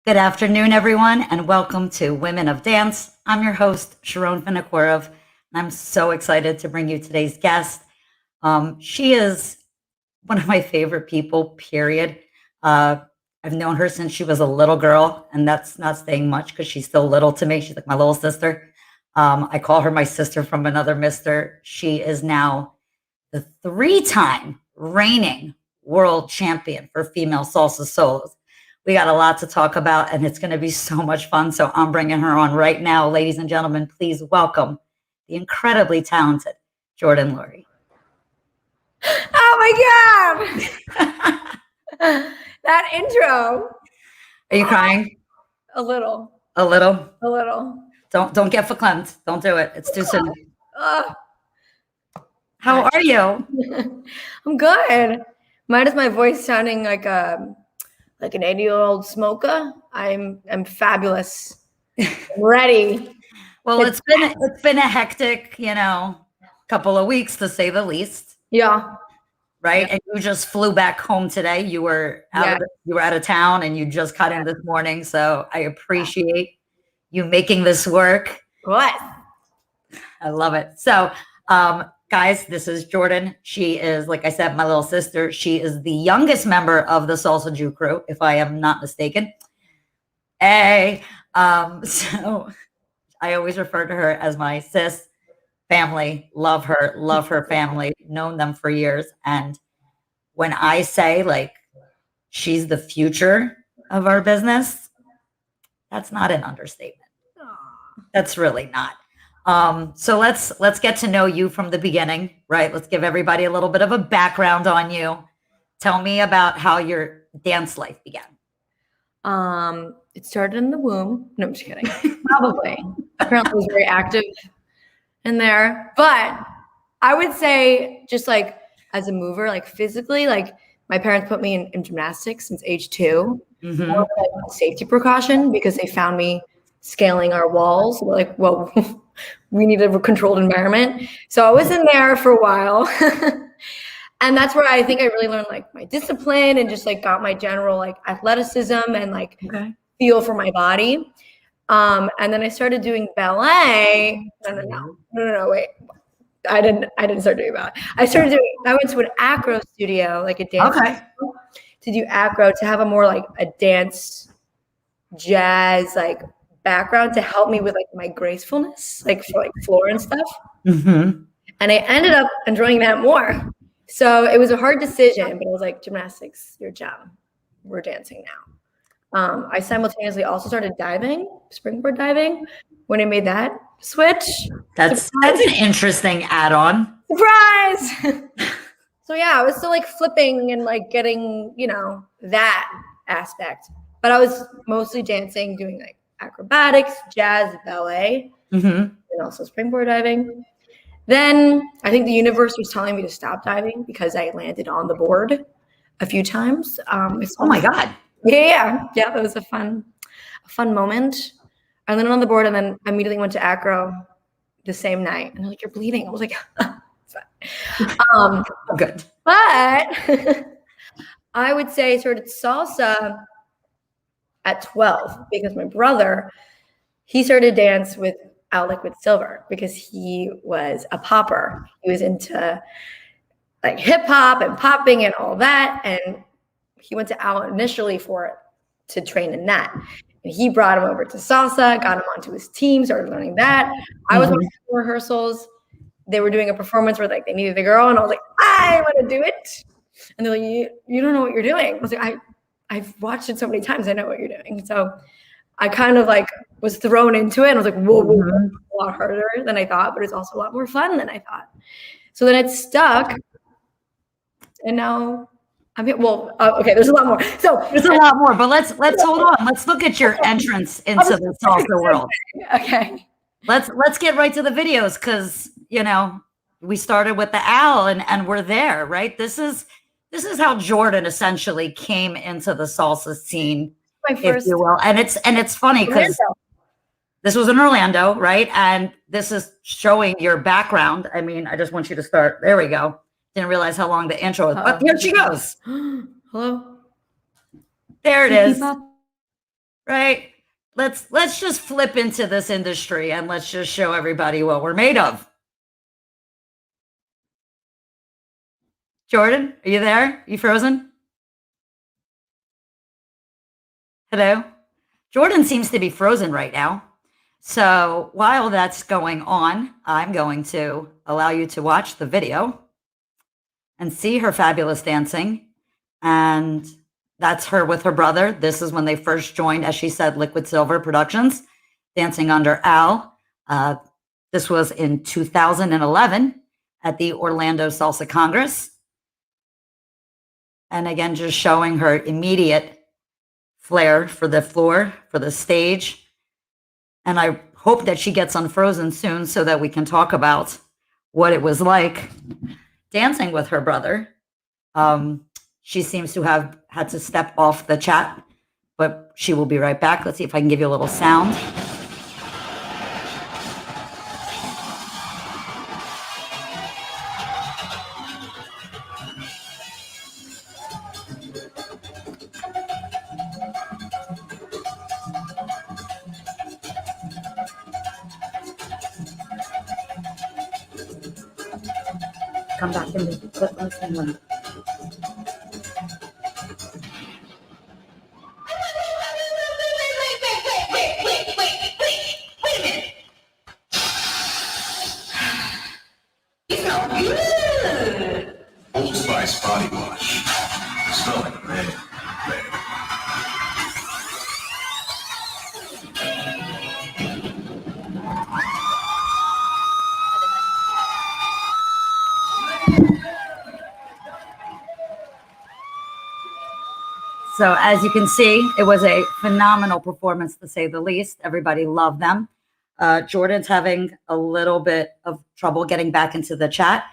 Good afternoon, everyone, and welcome to Women of Dance. I'm your host, Sharonne Vinokurov, and I'm so excited to bring you today's guest. She is one of my favorite people, period. Uh, I've known her since she was a little girl, and that's not saying much because she's still little to me. She's like my little sister. I call her my sister from another mister. She is now the three-time reigning world champion for female salsa solos. We got a lot to talk about, and it's going to be so much fun. So I'm bringing her on right now. Ladies and gentlemen, please welcome the incredibly talented Jordynn Lurie. Oh my God. That intro. Are you crying? A little. A little? A little. Don't get verklempt. Don't do it. It's too soon. Uh, How are you? I'm good. Mine is my voice sounding like an 80-year-old smoker. I'm fabulous. I'm ready. Well, it's been a hectic, couple of weeks to say the least. Yeah. Right. And you just flew back home today. You were out of town and you just cut in this morning. So I appreciate you making this work. What? I love it. So guys, this is Jordynn. She is, like I said, my little sister. She is the youngest member of the Salsa Jew crew, if I am not mistaken. So I always refer to her as my sis. Family, love her family, known them for years. And when I say like she's the future of our business, that's not an understatement. That's really not. So let's get to know you from the beginning, right? Let's give everybody a little bit of a background on you. Tell me about how your dance life began. It started in the womb. No, I'm just kidding. Probably. Apparently I was very active in there, but I would say just like as a mover, like physically, like my parents put me in gymnastics since age 2. Mm-hmm. More like a safety precaution because they found me scaling our walls. We're like, well, we need a controlled environment. So I was in there for a while. And that's where I think I really learned like my discipline and just like got my general like athleticism and like feel for my body. And then I started doing ballet. No, wait. I didn't start doing ballet. I went to an acro studio, like a dance studio, to do acro, to have a more like a dance jazz like background to help me with like my gracefulness, like for like floor and stuff. Mm-hmm. And I ended up enjoying that more. So it was a hard decision, but I was like, gymnastics, your job. We're dancing now. I simultaneously also started diving, springboard diving, when I made that switch. That's an interesting add-on. Surprise! So yeah, I was still like flipping and like getting, that aspect. But I was mostly dancing, doing like acrobatics, jazz, ballet, and also springboard diving. Then I think the universe was telling me to stop diving because I landed on the board a few times. Oh my God. Yeah. That was a fun moment. I landed on the board and then immediately went to acro the same night. And they're like, you're bleeding. I was like, it's fine. Good. But I would say started salsa at 12 because my brother, he started dance without liquid silver because he was a popper. He was into like hip hop and popping and all that. And he went to Al initially to train in that. And he brought him over to salsa, got him onto his team, started learning that. I was watching rehearsals. They were doing a performance where like they needed a girl, and I was like, I want to do it. And they're like, you don't know what you're doing. I was like, I've watched it so many times. I know what you're doing. So I kind of like was thrown into it, and I was like, whoa, a lot harder than I thought, but it's also a lot more fun than I thought. So then it stuck, and now. Okay, there's a lot more. So there's a lot more, but let's hold on. Let's look at your entrance into the salsa world. Okay. Let's get right to the videos because we started with the Al and we're there, right? This is how Jordynn essentially came into the salsa scene, if you will. And it's funny because this was in Orlando, right? And this is showing your background. I mean, I just want you to start. There we go. Didn't realize how long the intro was. But here she goes. Hello. There it is. right? Let's just flip into this industry and let's just show everybody what we're made of. Jordynn, are you there? You frozen? Hello? Jordynn seems to be frozen right now. So while that's going on, I'm going to allow you to watch the video and see her fabulous dancing. And that's her with her brother. This is when they first joined, as she said, Liquid Silver Productions, dancing under Al. This was in 2011 at the Orlando Salsa Congress. And again, just showing her immediate flair for the floor, for the stage. And I hope that she gets unfrozen soon so that we can talk about what it was like dancing with her brother. She seems to have had to step off the chat, but she will be right back. Let's see if I can give you a little sound. Come back and put on the same one. Old Spice body wash. Smell like man. So as you can see, it was a phenomenal performance, to say the least. Everybody loved them. Jordan's having a little bit of trouble getting back into the chat.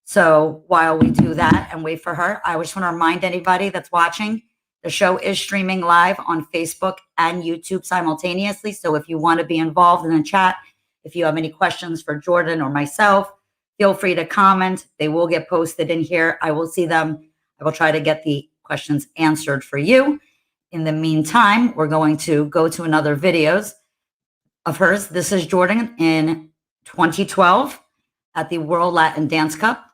So while we do that and wait for her, I just want to remind anybody that's watching, the show is streaming live on Facebook and YouTube simultaneously. So if you want to be involved in the chat, if you have any questions for Jordynn or myself, feel free to comment. They will get posted in here. I will see them. I will try to get the questions answered for you. In the meantime, we're going to go to another videos of hers. This is Jordynn in 2012 at the World Latin Dance Cup.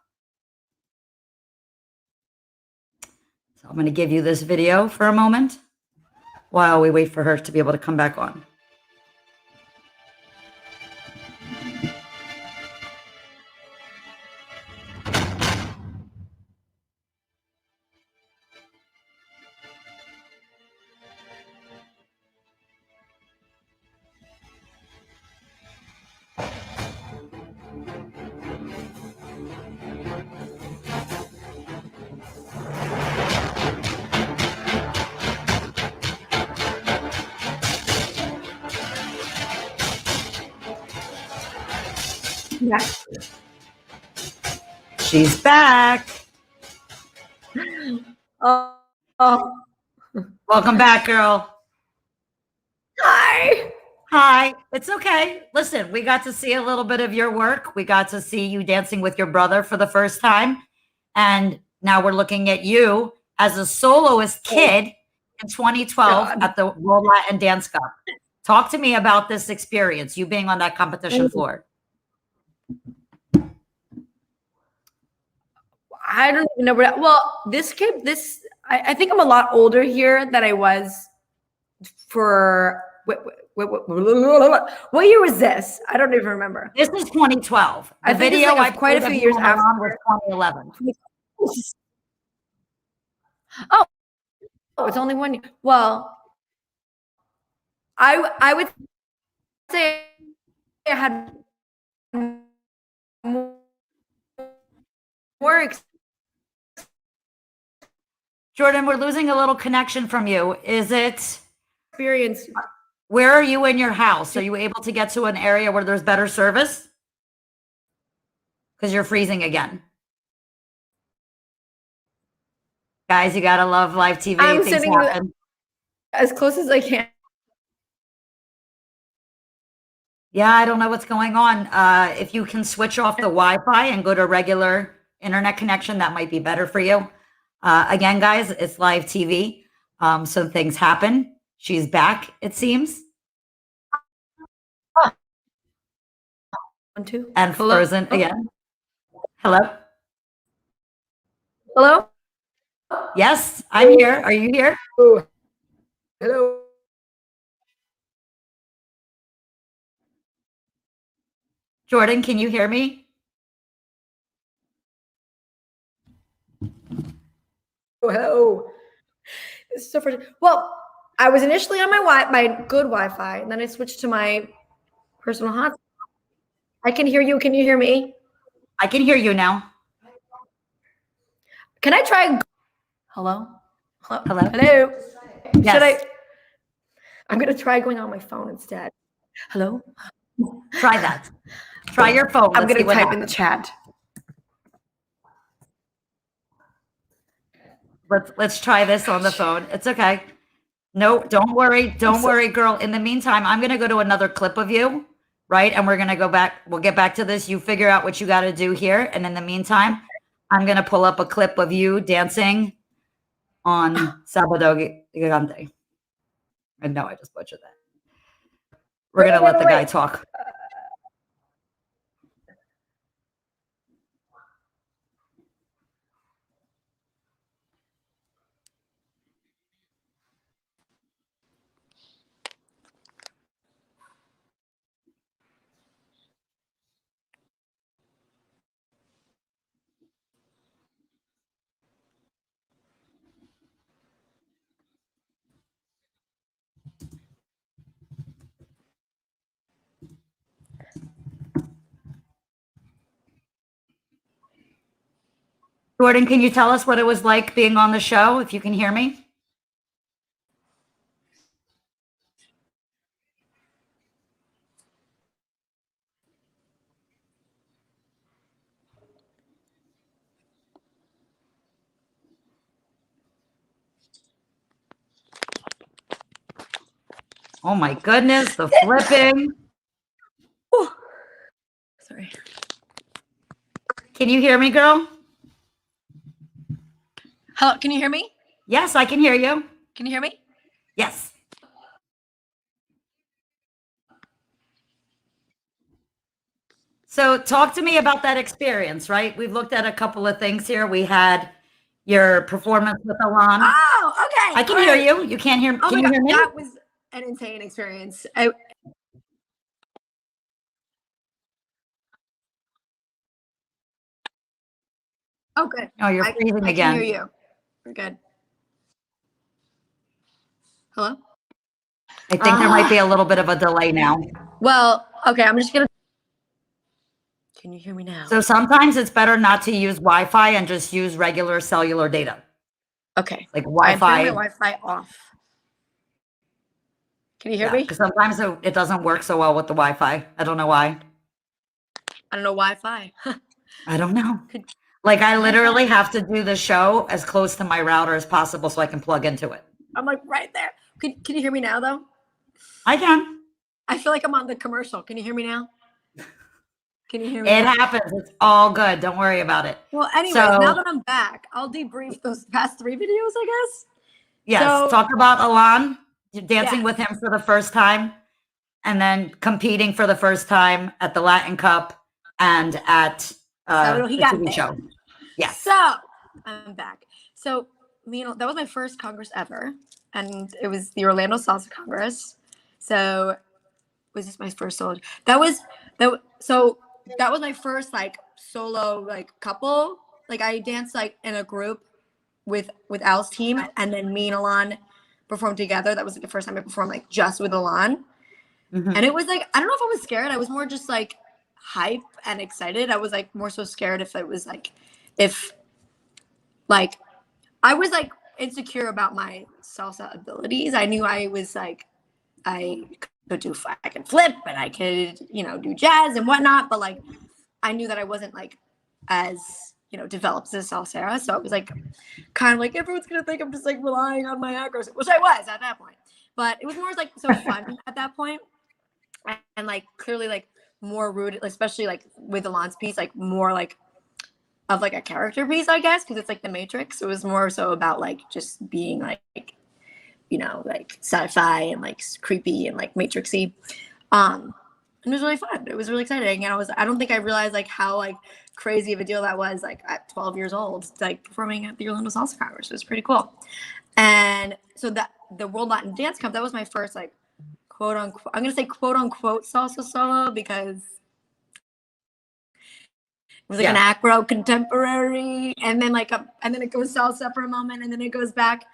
So I'm going to give you this video for a moment while we wait for her to be able to come back on. Yeah. She's back. Oh. Welcome back, girl. Hi. Hi. It's okay. Listen, we got to see a little bit of your work. We got to see you dancing with your brother for the first time. And now we're looking at you as a soloist kid in 2012 God. at the World Latin Dance Cup. Talk to me about this experience, you being on that competition floor. I don't even know what. Well, this kid, I think I'm a lot older here than I was for. What year was this? I don't even remember. This is 2012. The I think video it's like I quite a played few of you years on after. was 2011. Oh, it's only 1 year. Well, I would say I had more Jordynn, we're losing a little connection from you. Is it? experience. Where are you in your house? Are you able to get to an area where there's better service? Because you're freezing again. Guys, you gotta love live TV. I'm Things sitting happen. as close as I can. Yeah, I don't know what's going on. If you can switch off the Wi-Fi and go to regular internet connection, that might be better for you. Again, guys, it's live TV, so things happen. She's back, it seems, 1, 2. and Hello? frozen again. Hello? Hello? Yes, I'm here. Are you here? Oh, hello. Jordynn, can you hear me? Oh, hello. This is so frustrating. Well, I was initially on my good Wi-Fi, and then I switched to my personal hotspot. I can hear you. Can you hear me? I can hear you now. Can I try? Hello? Hello? Hello? Hello? Yes. Should I? I'm going to try going on my phone instead. Hello? Try that. Try your phone. I'm Let's going see to what type in the happens. chat. Let's try this on the phone. It's okay. No, don't worry. Don't worry, girl. In the meantime, I'm going to go to another clip of you, right? And we're going to go back. We'll get back to this. You figure out what you got to do here. And in the meantime, I'm going to pull up a clip of you dancing on Sabado Gigante. I know I just butchered that. We're going to let the guy talk. Jordynn, can you tell us what it was like being on the show, if you can hear me? Oh my goodness, the flipping. Oh, sorry. Can you hear me, girl? Hello? Can you hear me? Yes, I can hear you. Can you hear me? Yes. So talk to me about that experience, right? We've looked at a couple of things here. We had your performance with Alon. Oh, okay. I can hear you. You can't hear. Oh Can my you God, hear me? that was an insane experience. Oh, good. Oh, you're freezing I again. can hear you. We're good. Hello? I think there might be a little bit of a delay now. Well, okay, I'm just gonna. Can you hear me now? So sometimes it's better not to use Wi-Fi and just use regular cellular data, Okay. like I'm Wi-Fi. turning my Wi-Fi off. Can you hear Yeah, me? because sometimes it doesn't work so well with the Wi-Fi. I don't know why. I don't know Wi-Fi. I don't know. Like I literally have to do the show as close to my router as possible so I can plug into it. I'm like right there. Can you hear me now though? I can. I feel like I'm on the commercial. Can you hear me now? Can you hear me It now? happens. It's all good. Don't worry about it. Well, anyways, So- now that I'm back, I'll debrief those past 3 videos, I guess. Yes. So- Talk about Alon dancing Yes. with him for the first time and then competing for the first time at the Latin Cup and at Sábado the Gigante. TV show. Yes. So I'm back. So that was my first Congress ever, and it was the Orlando Salsa Congress. So was this my first solo? So that was my first like solo like couple. Like I danced like in a group with Al's team, and then me and Alon performed together. That was like the first time I performed like just with Alon. Mhm. And it was like, I don't know if I was scared. I was more just like hype and excited. I was like more so scared if it was like, if like, I was like insecure about my salsa abilities. I knew I was like, I could flip and I could, do jazz and whatnot. But like, I knew that I wasn't like as, developed as a salsera. So it was like, kind of like, everyone's going to think I'm just like relying on my acros, which I was at that point. But it was more like so fun at that point. And like clearly like more rooted, especially like with Alon's piece, like more like of like a character piece, I guess, because it's like the Matrix. It was more so about like just being like you know, like sci-fi and like creepy and like matrixy. And it was really fun. It was really exciting. And I don't think I realized like how like crazy of a deal that was like at 12 years old, like performing at the Orlando Salsa Congress. It was pretty cool. And so that the World Latin Dance Cup, that was my first like quote unquote, I'm going to say quote unquote salsa solo because it was like an acro contemporary, and then and then it goes salsa for a moment, and then it goes back.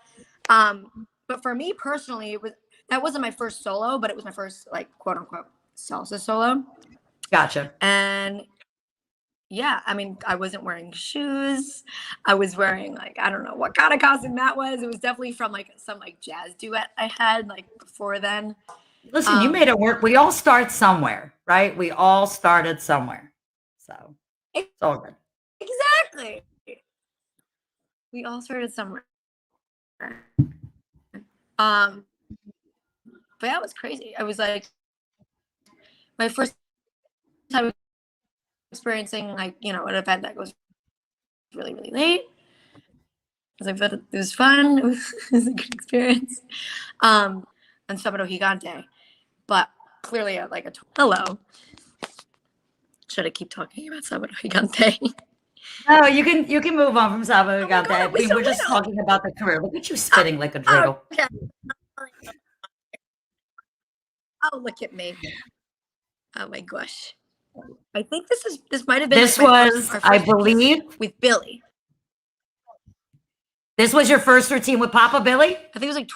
But for me personally, that wasn't my first solo, but it was my first like quote unquote salsa solo. Gotcha. And yeah, I mean, I wasn't wearing shoes. I was wearing like, I don't know what kind of costume that was. It was definitely from like some like jazz duet I had like before then. Listen, you made it work. We all start somewhere, right? We all started somewhere. So it's all good. Exactly. We all started somewhere. But that was crazy. I was like, my first time experiencing like, you know, an event that goes really, really late. It was fun. It was a good experience. And Sábado Gigante. But clearly like hello. Should I keep talking about Sábado Gigante? No, you can move on from Sábado Gigante. God, I mean, we're just talking about the career. Look at you spitting like a dreidel. Okay. Oh, look at me. Oh my gosh. I think this might have been This like was, our I first believe, with Billy. this was your first routine with Papa Billy? I think it was like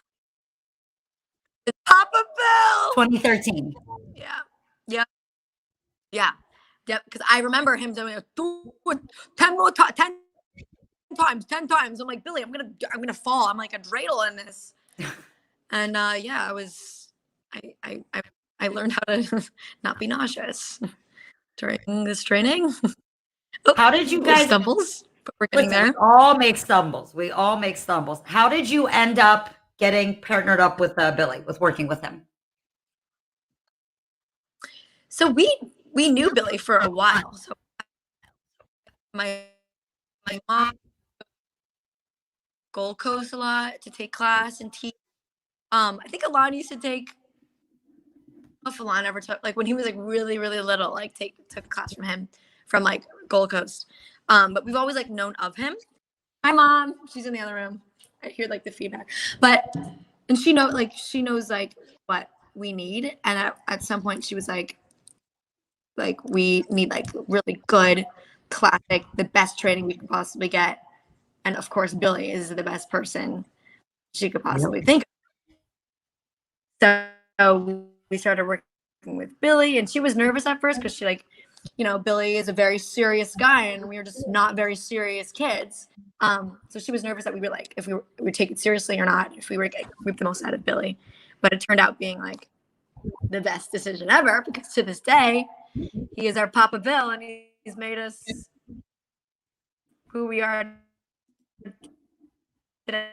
Papa Bill. 2013. Yeah. Yeah. Yeah. Yep. Because I remember him doing 10 more 10 times. I'm like, Billy, I'm gonna fall. I'm like a dreidel in this. And yeah, I learned how to not be nauseous during this training. How did you guys stumbles? But we're getting there. We all make stumbles. We all make stumbles. How did you end up getting partnered up with Billy, with working with him? So we knew Billy for a while. So my mom Gold Coast a lot to take class and teach. I think Alon used to take. If Alon ever took, like when he was like really really little, like took a class from him from like Gold Coast. But we've always like known of him. Hi mom, she's in the other room. I hear like the feedback, and she knows like what we need. And at some point she was like we need like really good classic, the best training we could possibly get. And of course, Billy is the best person she could possibly think of. So we started working with Billy, and she was nervous at first because she like, you know, Billy is a very serious guy, and we were just not very serious kids. So she was nervous that we were like, if we would take it seriously or not, if we were going to reap the most out of Billy. But it turned out being like the best decision ever, because to this day, he is our Papa Bill, and he's made us who we are today.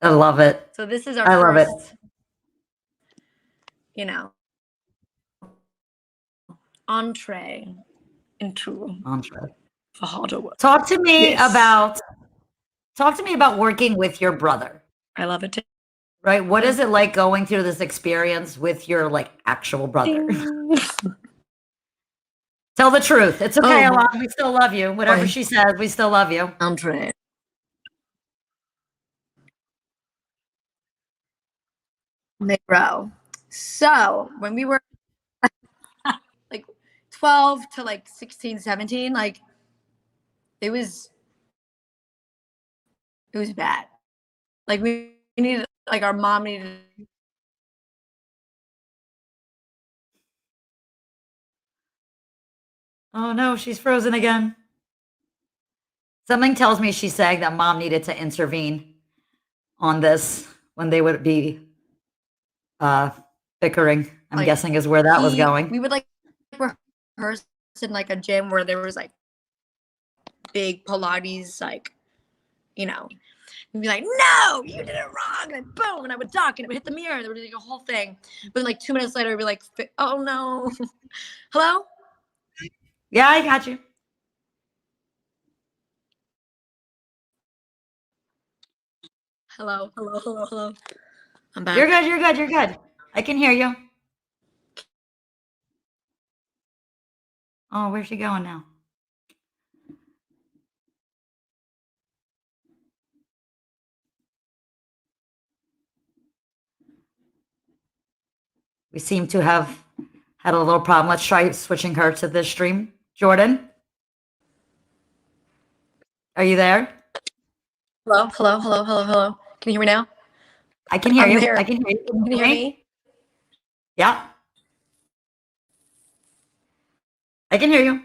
I love it. So this is our first, you know, entree into the harder work. Talk to me about working with your brother. I love it too. Right? What is it like going through this experience with your like actual brother? Tell the truth. It's okay, Alon. We still love you. Whatever she says, we still love you. Andre. Negro. So when we were like 12 to like 16, 17, like it was bad. Like we needed, like our mom needed. Oh no, she's frozen again. Something tells me she's saying that mom needed to intervene on this when they would be bickering. I'm like, guessing is where that was going. We would like rehearse in like a gym where there was like big Pilates, like, you know, and be like, no, you did it wrong. And then boom, and I would duck and it would hit the mirror. And there would be like a whole thing. But then like 2 minutes later, I'd be like, oh no. Hello? Yeah, I got you. Hello. I'm back. You're good. You're good. You're good. I can hear you. Oh, where's she going now? We seem to have had a little problem. Let's try switching her to this stream. Jordynn, are you there? Hello. Can you hear me now? I can hear I'm you. there. I can hear you. Can you hear me? Yeah. I can hear you.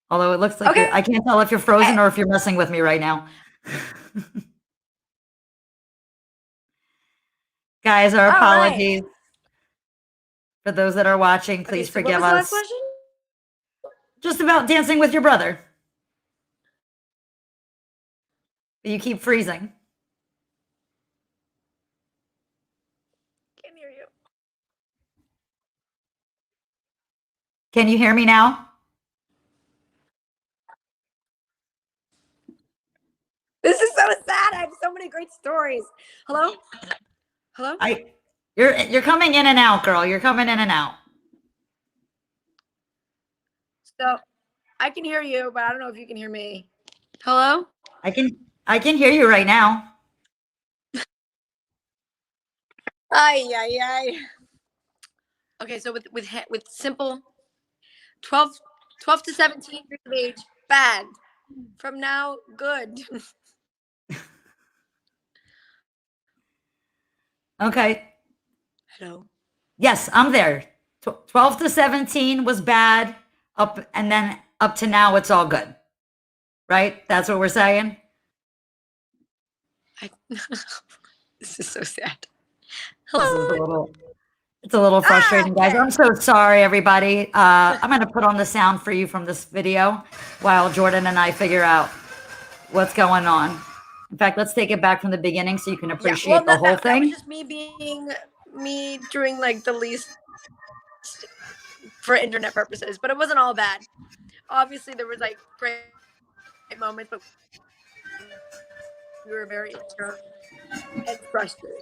Although it looks like Okay. I can't tell if you're frozen or if you're messing with me right now. Guys, our All right. apologies. For those that are watching, please Okay, so forgive what was us. the last question? Just about dancing with your brother. You keep freezing. Can't hear you. Can you hear me now? This is so sad. I have so many great stories. Hello? You're coming in and out, girl. You're coming in and out. So I can hear you, but I don't know if you can hear me. Hello? I can hear you right now. Ay. Okay, so with simple 12 to 17 years of age, bad. From now, good. Okay. Hello. Yes, I'm there. 12 to 17 was bad, and then up to now it's all good. Right? That's what we're saying. This is so sad. This is Hello. it's a little frustrating, guys. Okay. I'm so sorry, everybody. I'm going to put on the sound for you from this video while Jordynn and I figure out what's going on. In fact, let's take it back from the beginning so you can appreciate the whole thing. That was just me being me doing like the least for internet purposes, but it wasn't all bad. Obviously, there was like great moments, but we were very insecure and frustrated.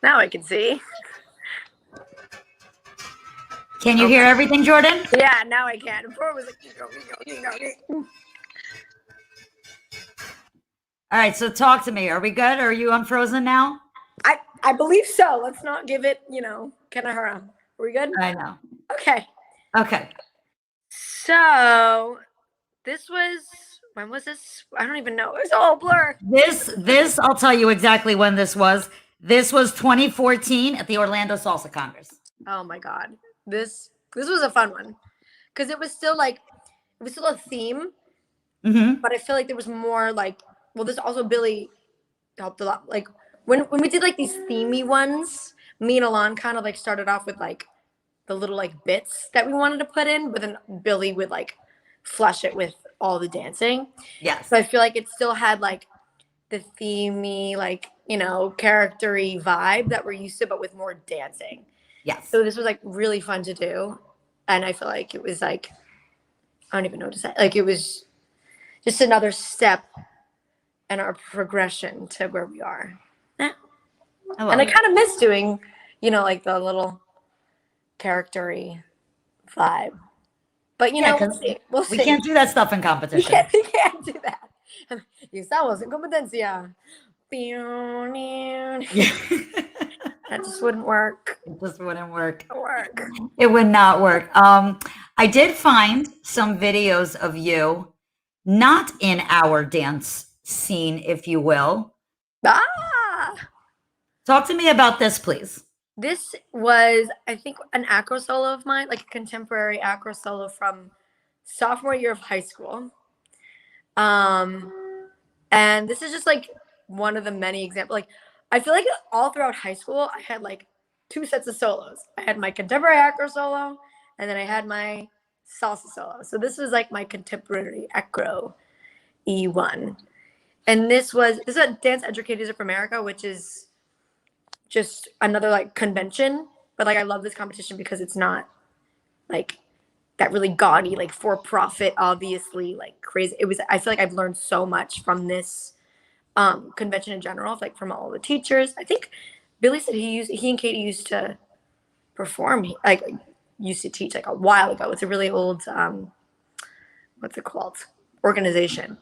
Now I can see. Can you hear everything, Jordynn? Yeah, now I can. Before it was like, you. All right, so talk to me. Are we good? Are you unfrozen now? I believe so. Let's not give it, Kanahara. Are we good? I know. Okay. Okay. So this was, when was this? I don't even know. It was all a blur. This, I'll tell you exactly when this was. This was 2014 at the Orlando Salsa Congress. Oh my God. This was a fun one. Because it was still a theme, but I feel like there was more this also Billy helped a lot. Like when we did like these themey ones, me and Alon kind of like started off with like the little like bits that we wanted to put in, but then Billy would like flush it with all the dancing. Yes. So I feel like it still had like the themey, like, you know, character-y vibe that we're used to, but with more dancing. Yes. So this was like really fun to do. And I feel like it was like, I don't even know what to say. Like it was just another step in our progression to where we are. Yeah. And I kind of miss doing, you know, like the little character-y vibe. But, you know, we'll see. We'll see. We can't do that stuff in competition. We can't do that. Y estamos en competencia. Yeah. That just wouldn't work. It just wouldn't work. Work. It would not work. I did find some videos of you not in our dance scene, if you will. Ah! Talk to me about this, please. This was, I think, an acro solo of mine, like a contemporary acro solo from sophomore year of high school. And this is just like one of the many examples. Like, I feel like all throughout high school, I had like 2 sets of solos. I had my contemporary acro solo, and then I had my salsa solo. So this was like my contemporary acro E1. And this is a Dance Educators of America, which is just another like convention. But like I love this competition because it's not like that really gaudy, like for profit, obviously, like crazy. I feel like I've learned so much from this convention in general, like from all the teachers. I think Billy said he and Katie used to perform, like used to teach like a while ago. It's a really old what's it called, organization.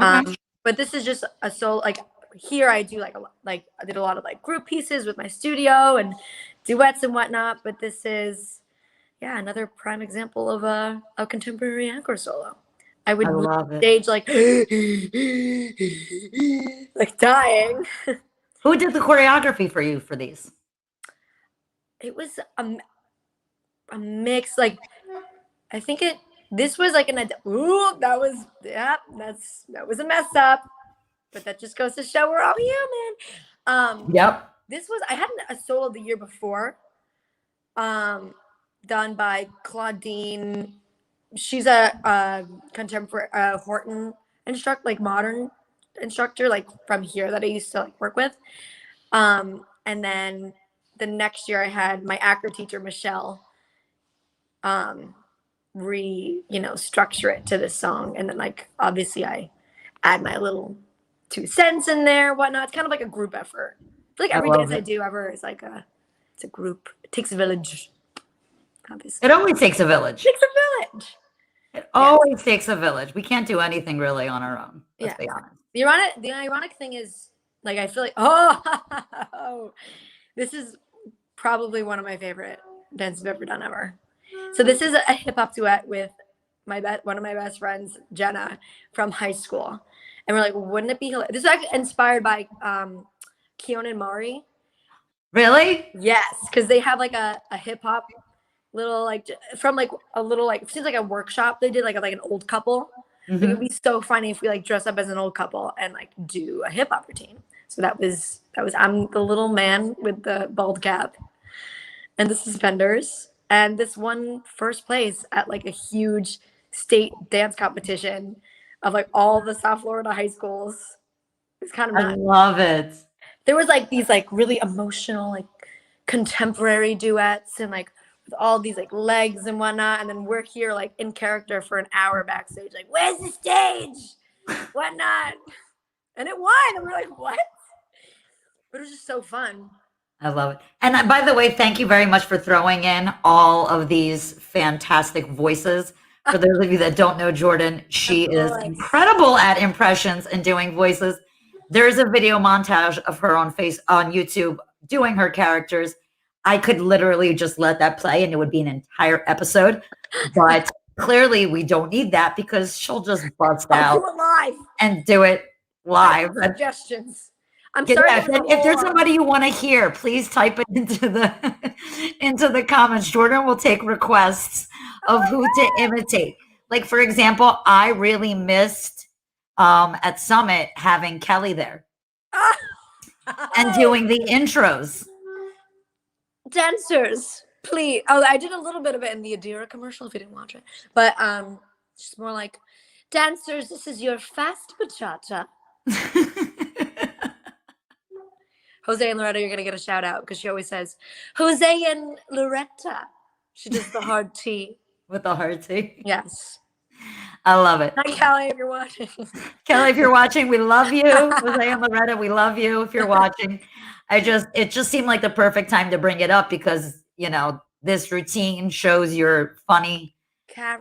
Okay. But this is just a solo. Like here I do like I did a lot of like group pieces with my studio and duets and whatnot, but this is another prime example of a contemporary acro solo. I would love it. stage like like dying. Who did the choreography for you for these? It was a mix. Like I think this was like that was a mess up, but that just goes to show we're all human. Yep. I had a solo the year before, done by Claudine. She's a contemporary Horton instructor, like modern instructor, like from here that I used to like work with. And then the next year I had my acro teacher Michelle structure it to this song, and then like obviously I add my little 2 cents in there, whatnot. It's kind of like a group effort. I feel like every dance I do ever is like it's a group. It takes a village. Obviously. It always takes a village. It takes a village. It always takes a village. We can't do anything really on our own. Let's be honest. The ironic thing is, like, I feel like, this is probably one of my favorite dances I've ever done ever. So this is a hip hop duet with one of my best friends, Jenna, from high school. And we're like, wouldn't it be hilarious? This is actually inspired by Keon and Mari. Really? Yes, because they have like a hip hop little like from like a little like it seems like a workshop they did like an old couple. Like, it would be so funny if we like dress up as an old couple and like do a hip hop routine. So that was I'm the little man with the bald cap and the suspenders, and this won first place at like a huge state dance competition of like all the South Florida high schools. It's kind of I love it. There was like these like really emotional like contemporary duets and like with all these like legs and whatnot, and then we're here like in character for an hour backstage, like where's the stage, whatnot, and it won, and we're like what? But it was just so fun. I love it. And by the way, thank you very much for throwing in all of these fantastic voices. For those of you that don't know Jordynn, she is incredible at impressions and doing voices. There's a video montage of her on YouTube doing her characters. I could literally just let that play and it would be an entire episode. But clearly we don't need that because she'll just bust out do it live. And do it live. Suggestions. I'm sorry. If there's somebody you want to hear, please type it into the comments. Jordynn will take requests of who to imitate. Like, for example, I really missed at Summit having Kelly there and doing the intros. Dancers. Please. Oh, I did a little bit of it in the Adira commercial if you didn't watch it. But just more like, dancers, this is your fast bachata. Jose and Loretta, you're going to get a shout out because she always says, Jose and Loretta. She does the hard T. With the hard T. Yes. I love it. Hi, Callie, if you're watching. Kelly, if you're watching, we love you. Jose and Loretta, we love you if you're watching. It just seemed like the perfect time to bring it up because, you know, this routine shows your funny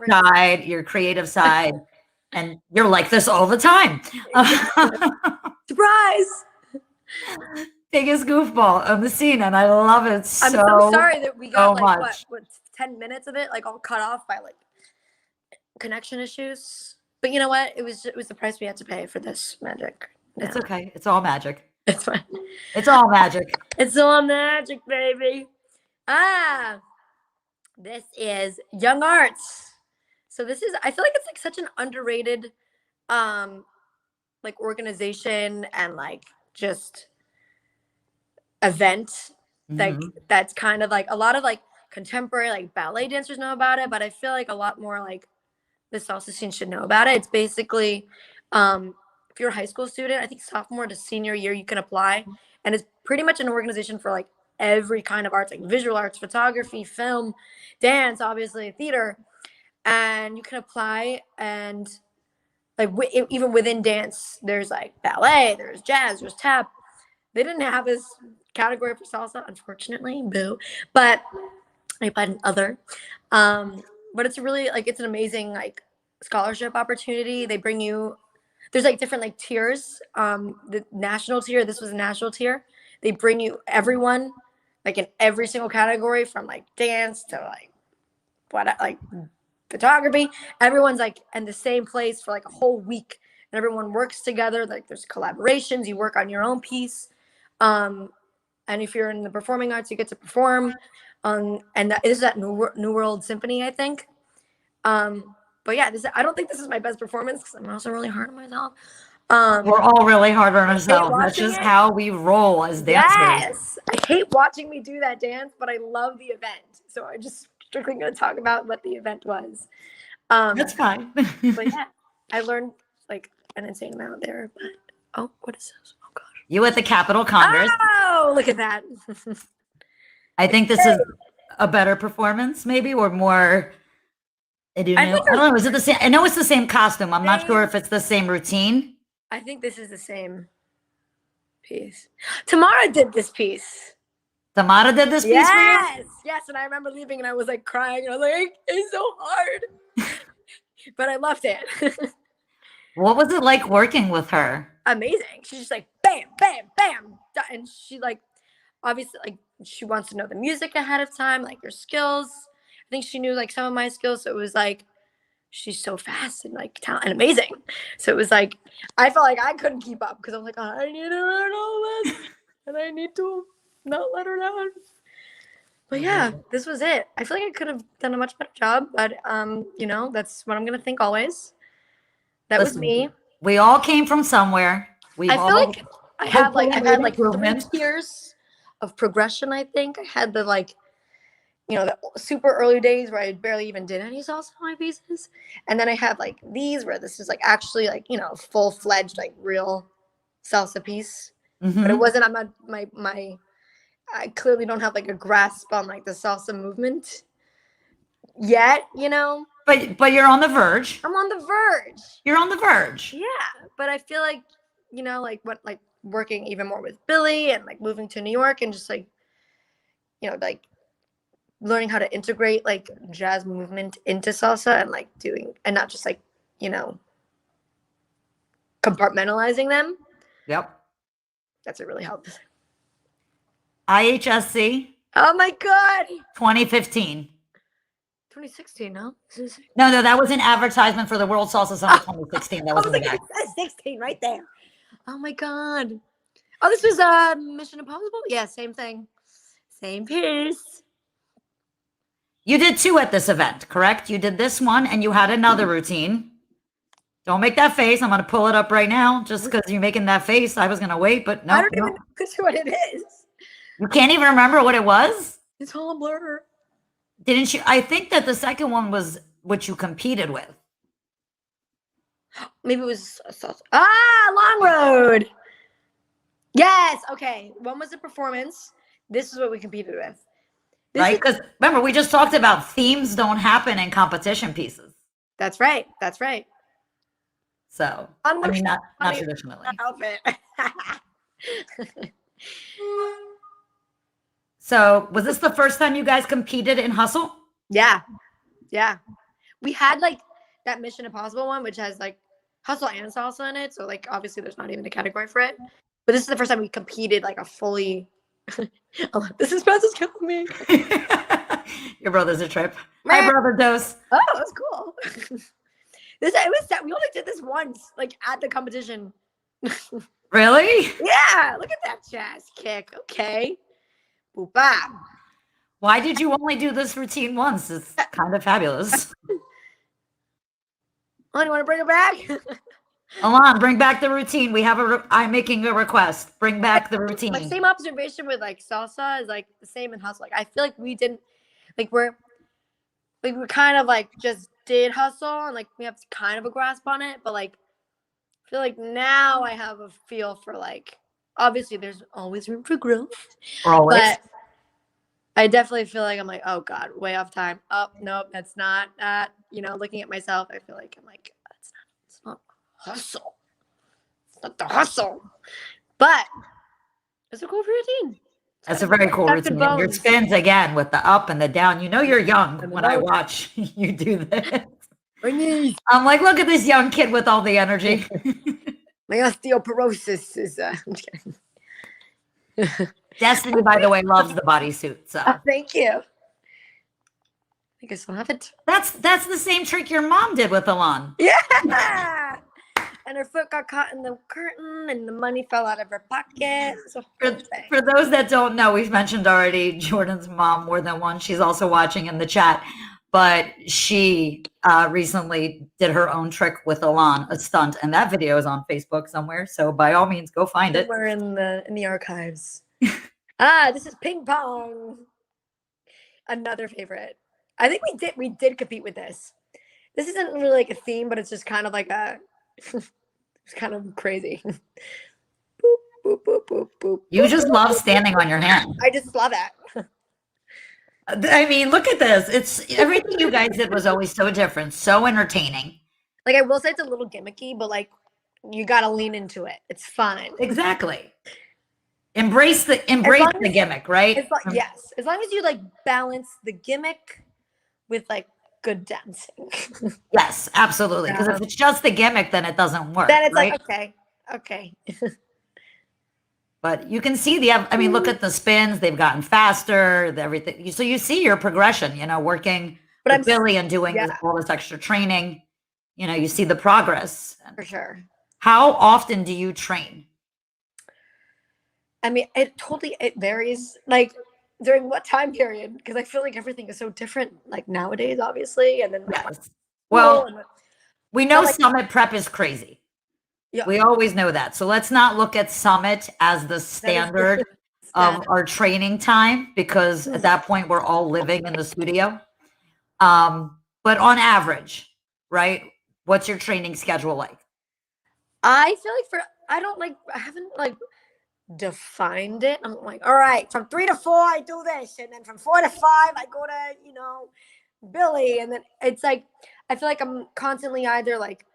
side, your creative side, and you're like this all the time. Surprise! Biggest goofball on the scene, and I love it I'm so sorry that we got like what 10 minutes of it like all cut off by like connection issues. But you know what? It was the price we had to pay for this magic. Now. It's okay. It's all magic. It's fine. It's all magic. It's all magic, baby. This is Young Arts. So this is, I feel like it's like such an underrated like organization and like just event. Like that's kind of like a lot of like contemporary like ballet dancers know about it, but I feel like a lot more like the salsa scene should know about it. It's basically if you're a high school student, I think sophomore to senior year you can apply, and it's pretty much an organization for like every kind of arts, like visual arts, photography, film, dance, obviously theater, and you can apply. And like even within dance there's like ballet, there's jazz, there's tap. They didn't have this category for salsa, unfortunately, boo, but I applied in other. But it's really like it's an amazing like scholarship opportunity. They bring you, there's like different like tiers. The national tier, this was a national tier. They bring you everyone like in every single category from like dance to like what like photography. Everyone's like in the same place for like a whole week, and everyone works together. Like there's collaborations. You work on your own piece. And if you're in the performing arts, you get to perform. And that is at New World Symphony, I think. But yeah, I don't think this is my best performance because I'm also really hard on myself. We're all really hard on ourselves. That's just how we roll as dancers. Yes, I hate watching me do that dance, but I love the event. So I'm just strictly going to talk about what the event was. That's fine. But yeah, I learned like an insane amount there. But oh, what is this? Oh gosh. You at the Capitol Congress. Oh, look at that. I think this is a better performance, maybe, or more. I don't know. Is it the same? I know it's the same costume. I'm not sure if it's the same routine. I think this is the same piece. Tamara did this piece. Tamara did this piece for you? Yes. And I remember leaving and I was like crying. I was like, it's so hard. But I loved it. What was it like working with her? Amazing. She's just like, bam, bam, bam. And she like, obviously, like, she wants to know the music ahead of time, like your skills. I think she knew like some of my skills. So it was like, she's so fast and like talented and amazing. So it was like, I felt like I couldn't keep up because I'm like, I need to learn all this and I need to not let her down. But yeah, this was it. I feel like I could have done a much better job, but you know, that's what I'm gonna think always. That was me. We all came from somewhere. I feel like I've had like 3 tiers of progression. I think I had the like, you know, the super early days where I barely even did any salsa on my pieces, and then I have like these where this is like actually like, you know, full-fledged like real salsa piece. But it wasn't. I'm not my. I clearly don't have like a grasp on like the salsa movement yet, you know. But you're on the verge. I'm on the verge. You're on the verge. Yeah, but I feel like, you know, like working even more with Billy and like moving to New York and just like, you know, like learning how to integrate like jazz movement into salsa and like doing, and not just like, you know, compartmentalizing them. Yep. That's what really helped. IHSC. Oh my God. 2015. 2016, no? No, that was an advertisement for the World Salsa Summer 2016. That was like 16 right there. Oh my God. Oh, this was Mission Impossible? Yeah, same thing. Same piece. You did 2 at this event, correct? You did this one and you had another routine. Don't make that face. I'm going to pull it up right now. Just because you're making that face, I was going to wait, but no. I don't even know what it is. You can't even remember what it was? It's all a blur. Didn't you? I think that the second one was what you competed with. Maybe it was Long Road. Yes. Okay. One was a performance. This is what we competed with. Right? Because remember, we just talked about themes don't happen in competition pieces. That's right. That's right. So, I mean, not traditionally. Outfit. So, was this the first time you guys competed in Hustle? Yeah. Yeah. We had like that Mission Impossible one, which has like hustle and salsa in it. So like obviously there's not even a category for it. But this is the first time we competed like a fully oh, this is supposed to kill me. Your brother's a trip. Hi, brother Dose. Oh, that's cool. We only did this once, like at the competition. Really? Yeah, look at that jazz kick. Okay. Boop-a. Why did you only do this routine once? It's kind of fabulous. Oh, you want to bring it back? Alon, bring back the routine. We have I'm making a request. Bring back the routine. My same observation with like salsa is like the same in hustle. Like I feel like we didn't like we're kind of like just did hustle and like we have kind of a grasp on it, but like I feel like now I have a feel for like obviously there's always room for growth. Always. But I definitely feel like I'm like, oh God, way off time. Oh, nope, that's not that. You know, looking at myself, I feel like I'm like, it's not hustle. It's not the hustle. But it's a cool routine. That's a very cool routine. And your spins again with the up and the down. You know you're young when I watch you do this. I'm like, look at this young kid with all the energy. My osteoporosis is I'm just kidding. Destiny, by the way, loves the bodysuit. So thank you. I think I still have it. That's the same trick your mom did with Alon. Yeah. And her foot got caught in the curtain and the money fell out of her pocket. For those that don't know, we've mentioned already Jordan's mom more than once. She's also watching in the chat. But she recently did her own trick with Alon, a stunt. And that video is on Facebook somewhere. So by all means, go find it. We're in the archives. This is ping pong. Another favorite. I think we did compete with this. This isn't really like a theme, but it's just kind of like a it's kind of crazy. Boop, boop, boop, boop, boop. You just love standing on your hand. I just love it. I mean, look at this. It's everything you guys did was always so different, so entertaining. Like I will say it's a little gimmicky, but like you gotta lean into it. It's fine. Exactly. Embrace the gimmick, right? Yes. As long as you like balance the gimmick with like good dancing. Yes, absolutely. Because if it's just the gimmick, then it doesn't work. Then it's right? like, okay. But you can see I mean, look at the spins. They've gotten faster, everything. So you see your progression, working with Billy and doing all this extra training. You see the progress. For sure. How often do you train? I mean, it varies. Like during what time period? Because I feel like everything is so different. Like nowadays, obviously, and then we know Summit prep is crazy. Yeah. We always know that. So let's not look at Summit as the standard of our training time because at that point we're all living in the studio. But on average, right? What's your training schedule like? I feel like I haven't defined it. I'm like, all right, from 3 to 4 I do this, and then from 4 to 5 I go to Billy, and then it's like I feel like I'm constantly either like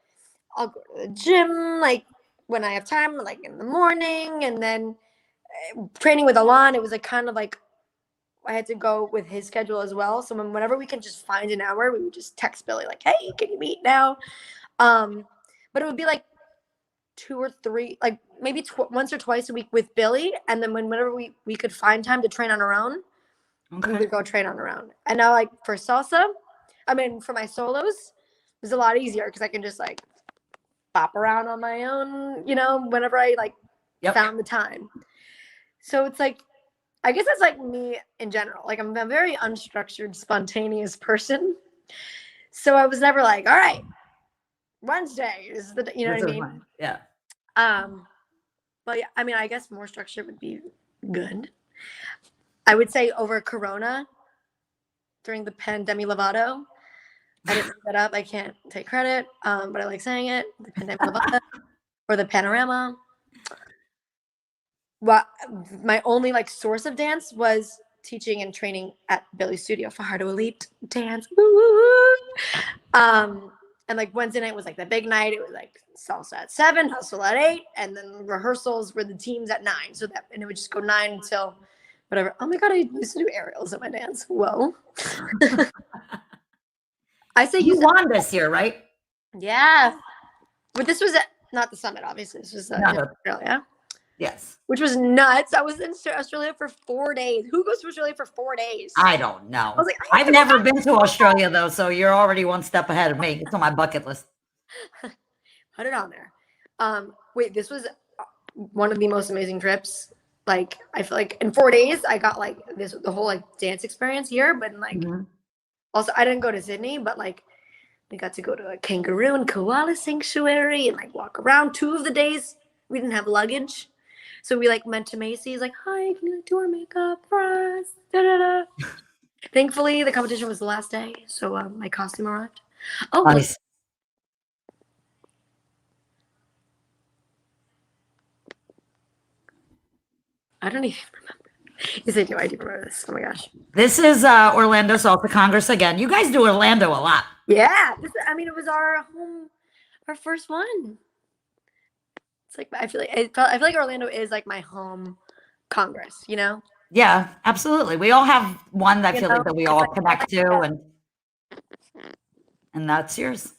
I'll go to the gym like when I have time, like in the morning, and then training with Alon, it was like kind of like I had to go with his schedule as well. So whenever we can just find an hour, we would just text Billy like, hey, can you meet now? But it would be like 2 or 3, like maybe once or twice a week with Billy, and then whenever we could find time to train on our own, we would go train on our own. And now like for salsa, for my solos, it's a lot easier because I can just like bop around on my own, whenever I found the time. So it's like, I guess that's like me in general. Like I'm a very unstructured, spontaneous person. So I was never like, all right, Wednesday is the, what I mean? Yeah. But yeah, I guess more structure would be good. I would say over Corona during the Pan Demi Lovato. I didn't make that up. I can't take credit, but I like saying it. The Pan Demi Lovato or the Panorama. Well, my only like source of dance was teaching and training at Billy's studio for Heart to Elite dance. And like Wednesday night was like the big night. It was like salsa at 7, hustle at 8, and then rehearsals were the teams at 9. So that, and it would just go 9 until whatever. Oh my God, I used to do aerials at my dance. Whoa. I say You won this year, right? Yeah. But this was not the summit, obviously. This was in Australia. Yes. Which was nuts. I was in Australia for 4 days. Who goes to Australia for 4 days? I don't know. I was like, I've never been to Australia though, so you're already one step ahead of me. It's on my bucket list. Put it on there. Wait, this was one of the most amazing trips. Like, I feel like in 4 days, I got like the whole like dance experience here. But like, also, I didn't go to Sydney, but like, we got to go to a kangaroo and koala sanctuary and like walk around. 2 of the days, we didn't have luggage. So we like went to Macy's, like, hi, can you do our makeup for us? Da, da, da. Thankfully, the competition was the last day, so my costume arrived. Oh, nice. I don't even remember. Yes, I do. I do remember this. Oh my gosh. This is Orlando Salsa Congress again. You guys do Orlando a lot. Yeah. It was our first one. It's like I feel like Orlando is like my home Congress, you know? Yeah, absolutely. We all have one that I feel like that we all connect to, and that's yours.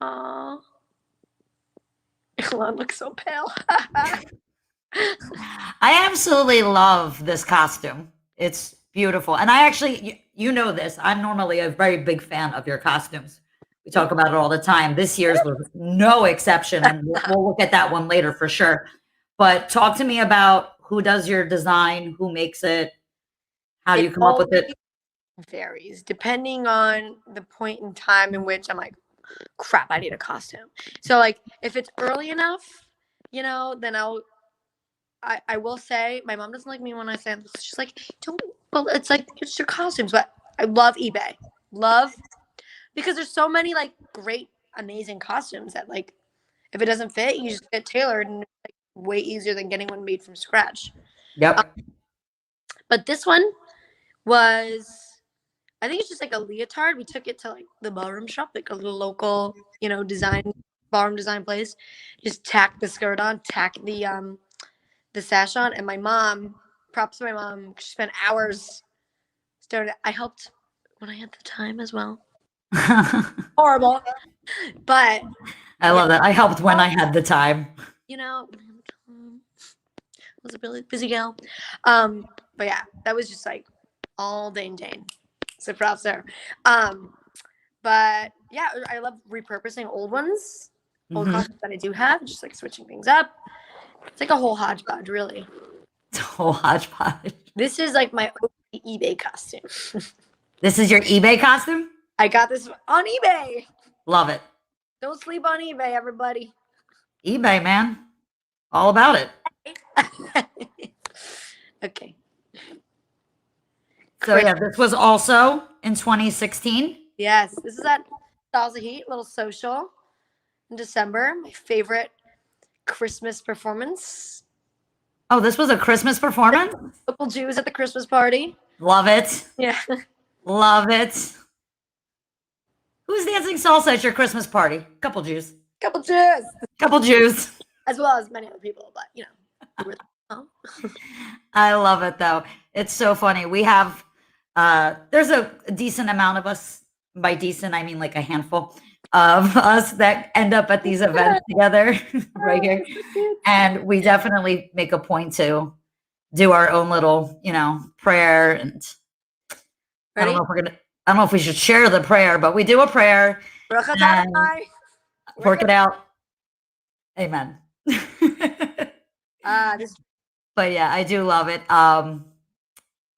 Aww. Elon looks so pale. I absolutely love this costume. It's beautiful. And I actually, you know this, I'm normally a very big fan of your costumes. We talk about it all the time. This year's was no exception, and we'll look at that one later for sure. But talk to me about who does your design, who makes it, how do you come up with it? Varies depending on the point in time in which I'm like, crap, I need a costume. So like if it's early enough, you know, then I will say my mom doesn't like me when I say this. She's like, well, it's like it's your costumes, but I love eBay. Because there's so many like great, amazing costumes that like if it doesn't fit, you just get tailored, and it's like way easier than getting one made from scratch. Yep. But this one was, I think it's just like a leotard. We took it to like the ballroom shop, like a little local, you know, ballroom design place. Just tack the skirt on, tack the sash on, and my mom, props to my mom, she spent hours I helped when I had the time as well. Horrible, but I love that. I helped when I had the time. You know, I was a really busy gal. But yeah, that was just like all Dane. So props there. But yeah, I love repurposing old ones, old costumes that I do have, just like switching things up. It's like a whole hodgepodge, really. It's a whole hodgepodge. This is like my eBay costume. This is your eBay costume? I got this on eBay. Love it. Don't sleep on eBay, everybody. eBay, man. All about it. Okay. So yeah, this was also in 2016. Yes, this is at Salsa Heat, little social in December. My favorite Christmas performance. Oh, this was a Christmas performance? Local Jews at the Christmas party. Love it. Yeah. Love it. Who's dancing salsa at your Christmas party? Couple Jews. Couple Jews. Couple Jews. As well as many other people, but you know. I love it though. It's so funny. We have there's a decent amount of us. By decent, I mean like a handful of us that end up at these events together right here. And we definitely make a point to do our own little, you know, prayer. And Ready? I don't know if we should share the prayer, but we do a prayer. And work it out. Amen. But yeah, I do love it. And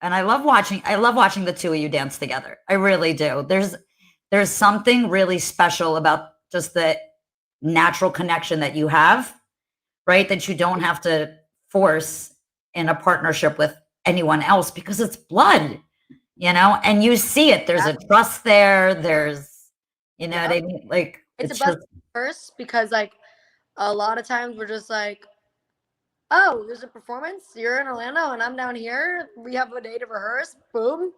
I love watching the two of you dance together. I really do. There's something really special about just the natural connection that you have, right? That you don't have to force in a partnership with anyone else because it's blood. you know, and you see it. There's a trust there. There's, you know what I mean? Like, It's it's a just, first because like a lot of times we're just like, oh, there's a performance. You're in Orlando and I'm down here. We have a day to rehearse. Boom.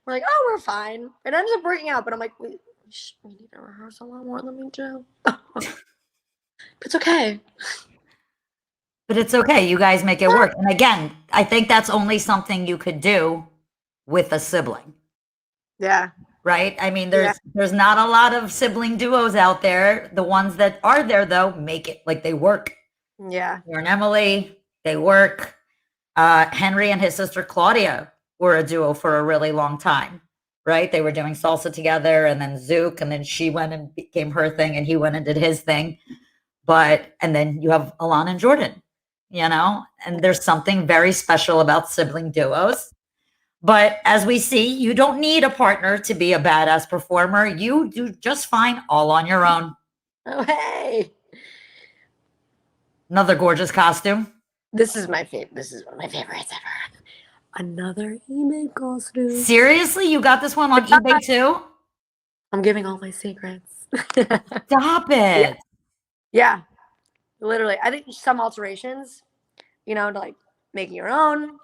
We're like, oh, we're fine. It ends up working out, but I'm like, we need to rehearse a lot more than we do. It's okay. but it's okay. You guys make it work. And again, I think that's only something you could do with a sibling. Yeah. Right? I mean, there's not a lot of sibling duos out there. The ones that are there, though, make it like they work. Yeah. You're and Emily, they work. Henry and his sister Claudia were a duo for a really long time, right? They were doing salsa together, and then Zouk, and then she went and became her thing, and he went and did his thing. And then you have Alana and Jordynn, you know, and there's something very special about sibling duos. But as we see, you don't need a partner to be a badass performer. You do just fine all on your own. Oh, hey. Another gorgeous costume. This is my favorite. This is one of my favorites ever. Another eBay costume. Seriously? You got this one on eBay too? I'm giving all my secrets. Stop it. Yeah. Literally. I think some alterations, you know, to like make your own,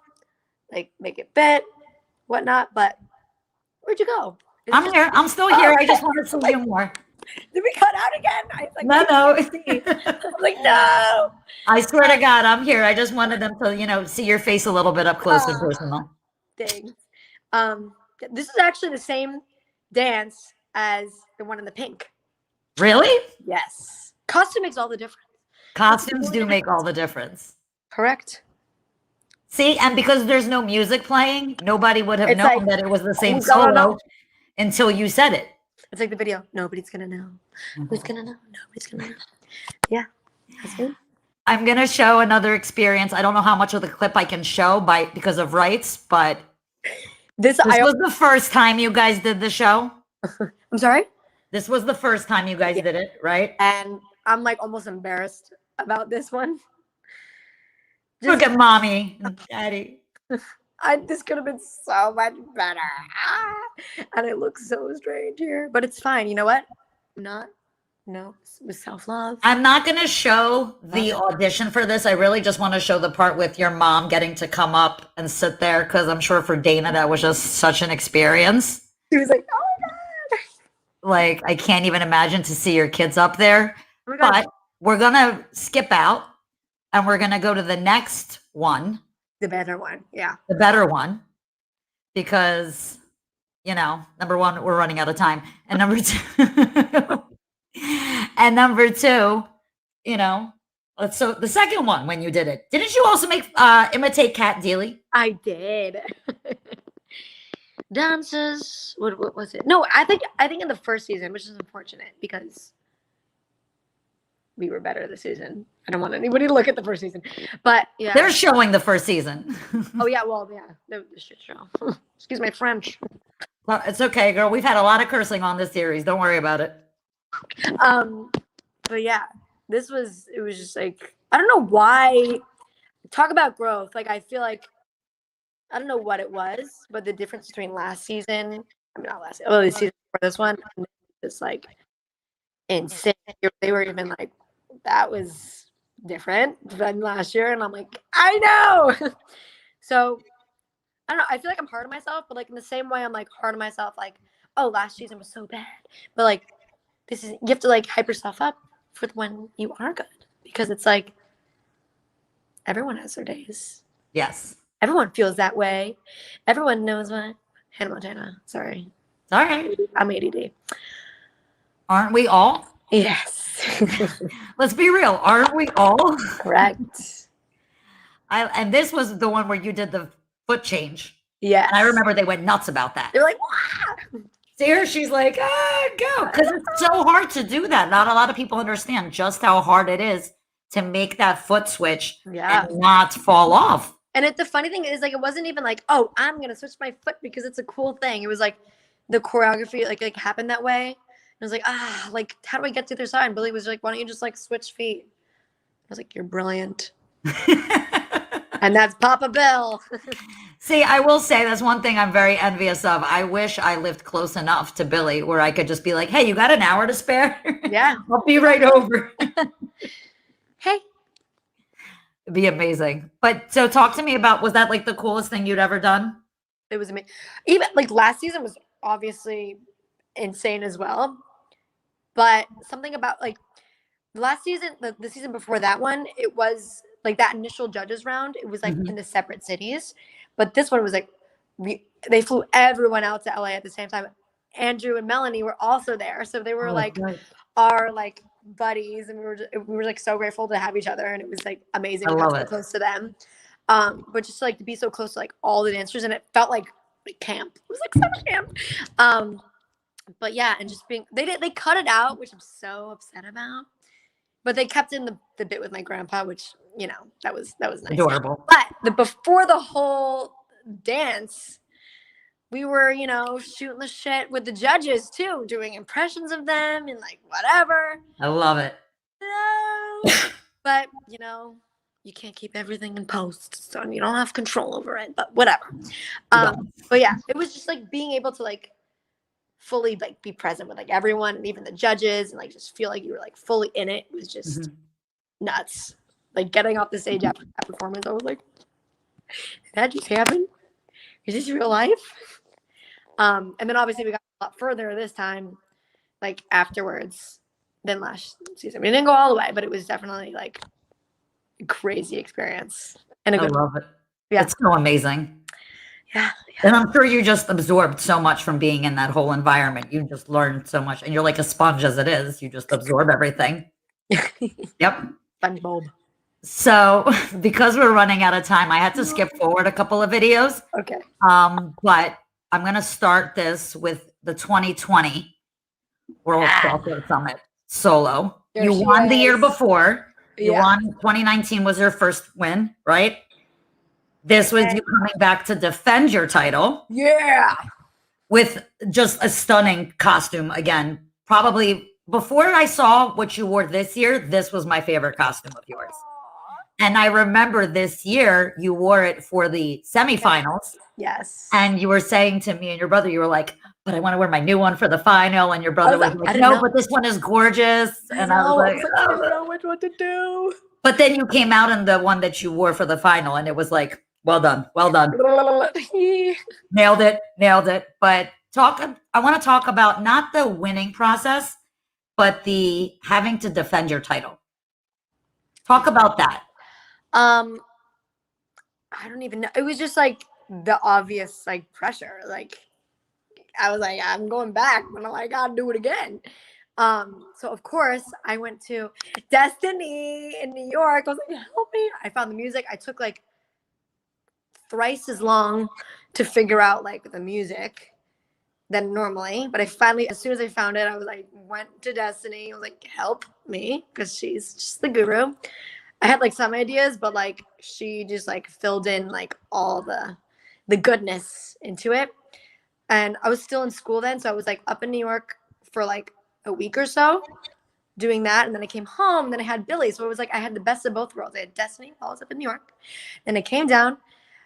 like make it fit, whatnot. But where'd you go? I'm here. I'm still here. I just want to see you more. Did we cut out again? I was like, No. I'm like, no. I swear to God, I'm here. I just wanted them to, you know, see your face a little bit up close and personal. Dang. This is actually the same dance as the one in the pink. Really? Yes. Costume makes all the difference. Costumes do make all the difference. Correct. See, and because there's no music playing, nobody would have It's known like, that it was the same who's gonna know? solo until you said it. It's like the video. Nobody's gonna know. Who's gonna know? Nobody's gonna know. Yeah. That's me. I'm gonna show another experience. I don't know how much of the clip I can show because of rights, but This was the first time you guys did the show. I'm sorry? This was the first time you guys did it, right? And I'm like almost embarrassed about this one. Look at mommy and daddy. This could have been so much better. And it looks so strange here. But it's fine. You know what? No, it was self-love. I'm not going to show the audition for this. I really just want to show the part with your mom getting to come up and sit there, because I'm sure for Dana that was just such an experience. She was like, oh my God. Like, I can't even imagine to see your kids up there. Oh my God. But we're going to skip out and we're going to go to the next one. The better one. Yeah. The better one. Because, you know, number one, we're running out of time. And number two, you know, so the second one when you did it, didn't you also imitate Kat Deely? I did. Dances. What was it? No, I think in the first season, which is unfortunate because we were better this season. I don't want anybody to look at the first season, but yeah, they're showing the first season. Oh yeah, well yeah, the shit show. Excuse my French. Well, it's okay, girl. We've had a lot of cursing on this series. Don't worry about it. But yeah, it was just like, I don't know why. Talk about growth. Like, I feel like, I don't know what it was, but the difference between last season, the season before this one, is like insane. They were even like, that was different than last year. And I'm like, I know. So I don't know. I feel like I'm hard on myself, but like in the same way, I'm like hard on myself. Like, oh, last season was so bad, but like, you have to like hype yourself up for when you are good, because it's like everyone has their days. Yes. Everyone feels that way. Everyone knows what. Hannah Montana. Sorry. It's all right. I'm ADD. Aren't we all? Yes. Let's be real. Aren't we all? Correct. And this was the one where you did the foot change. Yeah. And I remember they went nuts about that. They're like, wow. See her, she's like, go. Because it's so hard to do that. Not a lot of people understand just how hard it is to make that foot switch and not fall off. And the funny thing is, like, it wasn't even like, oh, I'm going to switch my foot because it's a cool thing. It was like the choreography like happened that way. It was like, like, how do I get to the other side? And Billy was like, why don't you just like switch feet? I was like, you're brilliant. And that's Papa Bill. See, I will say that's one thing I'm very envious of. I wish I lived close enough to Billy where I could just be like, hey, you got an hour to spare? Yeah. I'll be right over. Hey. It'd be amazing. But so talk to me about, was that like the coolest thing you'd ever done? It was amazing. Even like last season was obviously insane as well. But something about like last season, the season before that one, it was like that initial judges round. It was like in the separate cities. But this one was like, they flew everyone out to LA at the same time. Andrew and Melanie were also there. So they were like our like buddies, and we were like so grateful to have each other, and it was like amazing to be so close to them. But just like to be so close to like all the dancers, and it felt like camp. It was like summer camp. But yeah, and just being they cut it out, which I'm so upset about. But they kept in the bit with my grandpa, which that was nice. Adorable. But before the whole dance, we were shooting the shit with the judges too, doing impressions of them and like whatever. I love it. But you can't keep everything in post, so you don't have control over it. But whatever. But yeah, it was just like being able to like fully like be present with like everyone and even the judges and like just feel like you were like fully in it. It was just nuts. Like getting off the stage after that performance, I was like, did that just happen? Is this real life? And then obviously we got a lot further this time, like afterwards than last season. We didn't go all the way, but it was definitely like a crazy experience. And I love it. Yeah. It's so amazing. Yeah. And I'm sure you just absorbed so much from being in that whole environment. You just learned so much, and you're like a sponge as it is. You just absorb everything. Yep. SpongeBob. So because we're running out of time, I had to skip forward a couple of videos. Okay. But I'm going to start this with the 2020 World Chocolate Summit solo. There you she won the year is. before. You Yeah. won. 2019 was your first win, right? This was you coming back to defend your title. Yeah. With just a stunning costume again. Probably before I saw what you wore this year, this was my favorite costume of yours. And I remember this year you wore it for the semifinals. Yes. And you were saying to me and your brother, you were like, but I want to wear my new one for the final. And your brother was like, no, but this one is gorgeous. And I was like, I don't know what to do. But then you came out in the one that you wore for the final, and it was like, well done. Nailed it. But I want to talk about not the winning process, but the having to defend your title. Talk about that. I don't even know. It was just like the obvious like pressure. Like I was like, I'm going back, but I gotta do it again. So of course I went to Destiny in New York. I was like, help me. I found the music. I took like thrice as long to figure out like the music than normally, but I finally, as soon as I found it, I was like, went to Destiny. I was like, help me, because she's just the guru. I had like some ideas, but like she just like filled in like all the goodness into it. And I was still in school then, so I was like up in New York for like a week or so doing that, and then I came home, and then I had Billy, so it was like I had the best of both worlds. I had Destiny while I was up in New York, then I came down,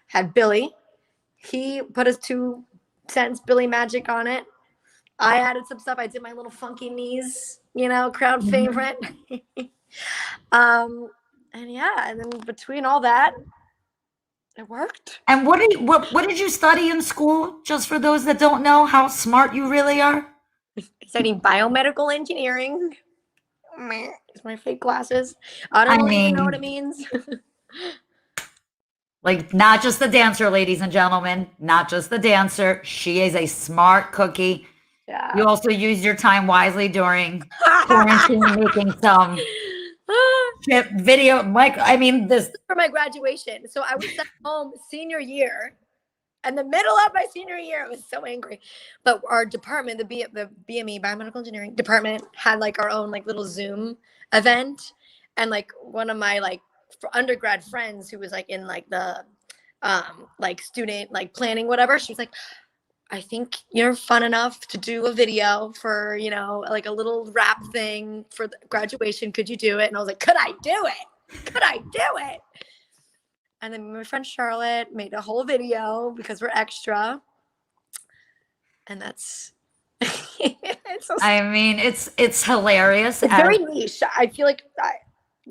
had Billy. He put his 2-cents Billy magic on it. I added some stuff. I did my little funky knees, crowd favorite. And yeah, and then between all that, it worked. And what did you study in school? Just for those that don't know how smart you really are. Studying biomedical engineering. It's my fake glasses. I don't even know what it means. Like, not just the dancer, ladies and gentlemen, not just the dancer. She is a smart cookie. Yeah. You also used your time wisely during quarantine, making some video. This for my graduation. So I was at home senior year. In the middle of my senior year, I was so angry. But our department, the BME, Biomedical Engineering department, had like our own like little Zoom event. And like one of my like undergrad friends who was like in like the like student like planning, whatever, she was like, I think you're fun enough to do a video for, like a little rap thing for the graduation. Could you do it? And I was like, could I do it? And then my friend Charlotte made a whole video because we're extra. And that's it's so I mean, it's hilarious. it's very niche. I feel like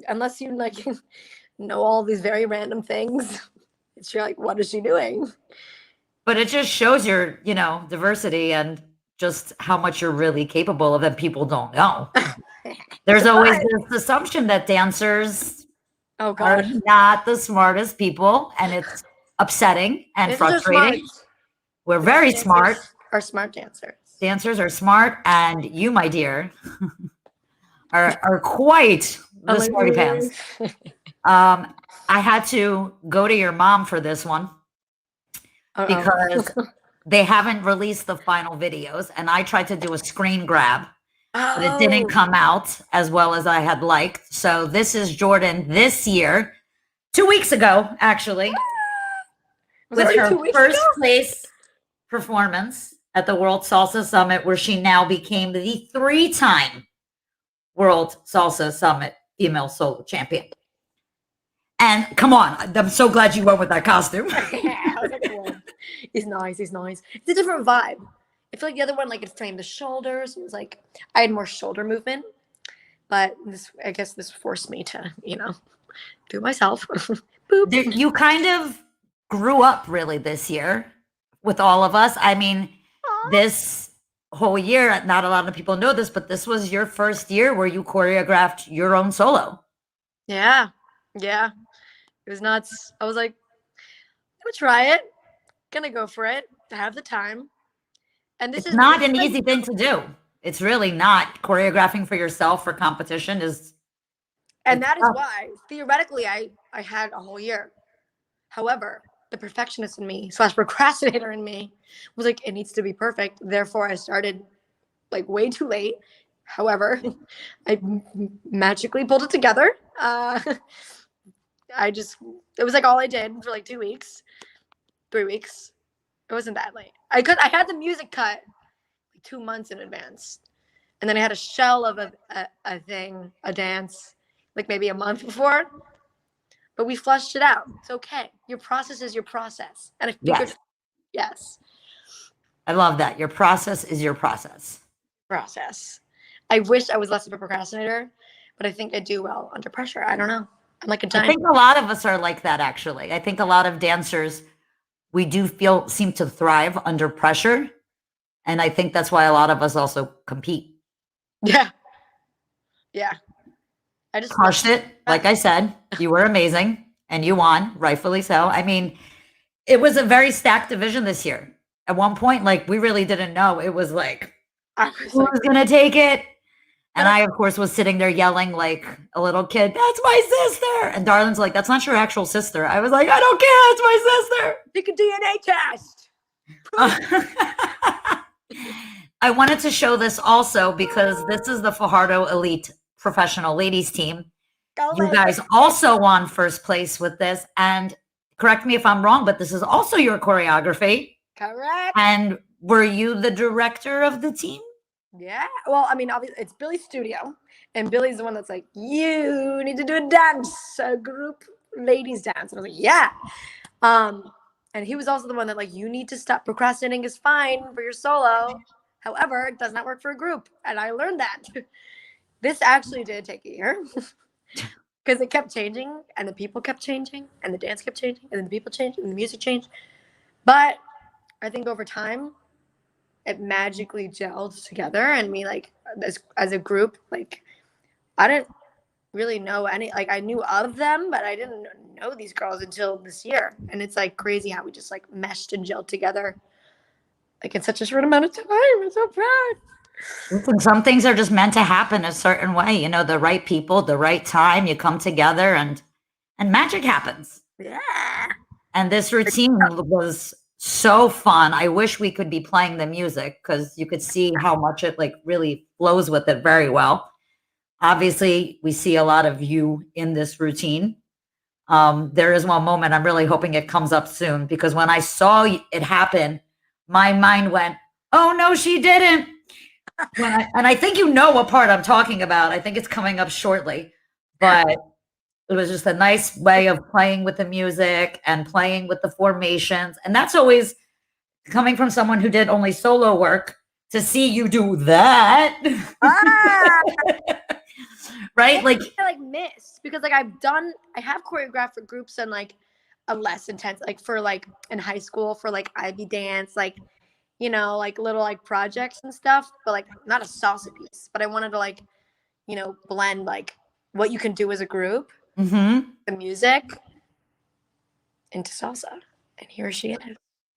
unless you like know all these very random things, you're like, what is she doing? But it just shows your, diversity and just how much you're really capable of that people don't know. There's always this assumption that dancers are not the smartest people, and it's upsetting and frustrating. We're very smart. Are smart dancers. Dancers are smart, and you, my dear, are quite the smarty pants. I had to go to your mom for this one because they haven't released the final videos, and I tried to do a screen grab, but it didn't come out as well as I had liked. So this is Jordynn this year, 2 weeks ago, actually, with her first place performance at the World Salsa Summit, where she now became the 3-time World Salsa Summit female solo champion. And come on, I'm so glad you went with that costume. He's nice. He's nice. It's a different vibe. I feel like the other one, like it's playing the shoulders. It was like I had more shoulder movement, but I guess this forced me to, do it myself. Boop. You kind of grew up really this year with all of us. I mean, this whole year, not a lot of people know this, but this was your first year where you choreographed your own solo. Yeah. It was nuts. I was like, I'm gonna try it. Gonna go for it. I have the time. And this is not an easy thing to do. It's really not. Choreographing for yourself for competition is. And that is why, theoretically, I had a whole year. However, the perfectionist in me / procrastinator in me was like, it needs to be perfect. Therefore, I started like way too late. However, I magically pulled it together. It was like all I did for like 2 weeks, 3 weeks. It wasn't that late. I had the music cut like 2 months in advance. And then I had a shell of a dance, like maybe a month before. But we flushed it out. It's okay. Your process is your process. And I figured, yes. I love that. Your process is your process. I wish I was less of a procrastinator, but I think I do well under pressure. I don't know. I'm like a giant. I think a lot of us are like that, actually. I think a lot of dancers, we do seem to thrive under pressure. And I think that's why a lot of us also compete. Yeah. I just crushed it. Like I said, you were amazing and you won, rightfully so. I mean, it was a very stacked division this year. At one point, like we really didn't know. It was like, who's going to take it? And I, of course, was sitting there yelling like a little kid, that's my sister. And Darlin's like, that's not your actual sister. I was like, I don't care. It's my sister. Take a DNA test. I wanted to show this also because this is the Fajardo Elite Professional Ladies team. You guys also won first place with this. And correct me if I'm wrong, but this is also your choreography. Correct. And were you the director of the team? Yeah. Well, I mean, obviously, it's Billy's studio. And Billy's the one that's like, you need to do a dance, a group ladies dance. And I was like, yeah. And he was also the one that like, you need to stop procrastinating is fine for your solo. However, it does not work for a group. And I learned that. This actually did take a year because it kept changing and the people kept changing and the dance kept changing and then the people changed and the music changed. But I think over time, it magically gelled together and me like as a group, like I didn't really know any, like I knew of them, but I didn't know these girls until this year. And it's like crazy how we just like meshed and gelled together like in such a short amount of time. I'm so proud. Listen, some things are just meant to happen a certain way, the right people, the right time, you come together and magic happens. Yeah. And this routine was so fun. I wish we could be playing the music because you could see how much it like really flows with it very well. Obviously, we see a lot of you in this routine. There is one moment I'm really hoping it comes up soon because when I saw it happen, my mind went, oh no, she didn't. And I think you know what part I'm talking about. I think it's coming up shortly. But It was just a nice way of playing with the music and playing with the formations. And that's always coming from someone who did only solo work to see you do that. Ah! Right? Like, I like miss because like I have choreographed for groups and like a less intense, like for like in high school for like Ivy dance, like, you know, like little like projects and stuff, but like not a salsa piece. But I wanted to like, you know, blend like what you can do as a group, mhm. the music, into salsa. And here she is.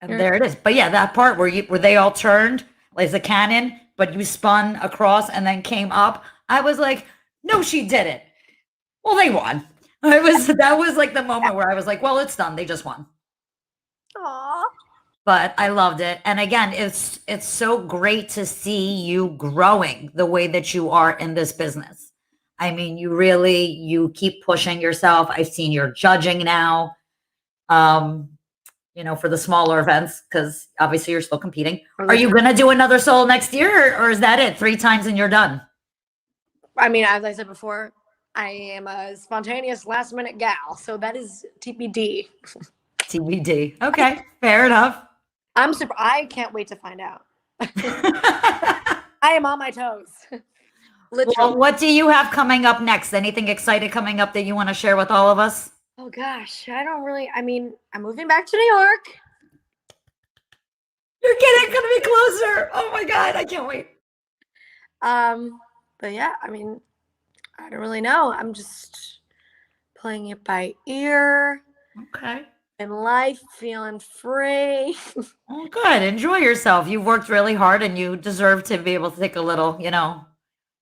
And there it is. But yeah, that part where they all turned like a cannon, but you spun across and then came up. I was like, no, she didn't. Well, they won. That was like the moment where I was like, well, it's done. They just won. Aww. But I loved it. And again, it's so great to see you growing the way that you are in this business. I mean, you keep pushing yourself. I've seen your judging now. You know, for the smaller events, because obviously you're still competing. Are you going to do another solo next year, or is that it? 3 times and you're done? I mean, as I said before, I am a spontaneous last minute gal. So that is TBD. TBD. Okay, fair enough. I can't wait to find out. I am on my toes. Literally. Well, what do you have coming up next? Anything exciting coming up that you want to share with all of us? Oh gosh, I mean, I'm moving back to New York. You're getting going to be closer. Oh my God, I can't wait. But yeah, I mean, I don't really know. I'm just playing it by ear. Okay. In life, feeling free. Oh, good. Enjoy yourself. You've worked really hard and you deserve to be able to take a little,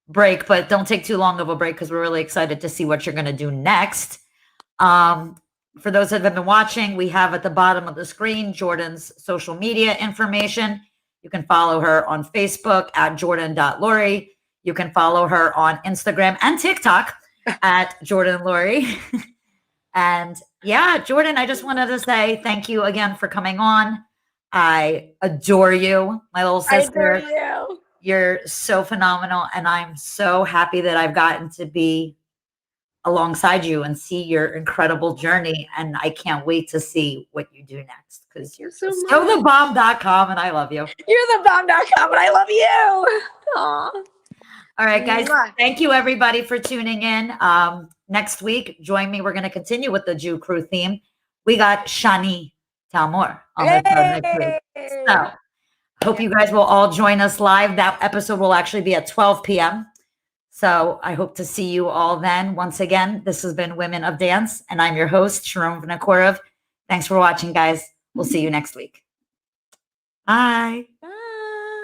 break, but don't take too long of a break because we're really excited to see what you're going to do next. For those that have been watching, we have at the bottom of the screen Jordynn's social media information. You can follow her on Facebook at Jordynn.Lurie. You can follow her on Instagram and TikTok at Jordynn Lurie. And yeah, Jordynn, I just wanted to say thank you again for coming on. I adore you, my little sister. I adore you. You're so phenomenal. And I'm so happy that I've gotten to be alongside you and see your incredible journey. And I can't wait to see what you do next because you're so thebomb.com and I love you. You're thebomb.com and I love you. Aww. All right, guys. Thank you everybody for tuning in. Next week, join me. We're going to continue with the Jew Crew theme. We got Shani Talmor on the show next week. So hope you guys will all join us live. That episode will actually be at 12 p.m. So I hope to see you all then. Once again, this has been Women of Dance, and I'm your host, Sharonne Vinokurov. Thanks for watching, guys. We'll see you next week. Bye. Bye.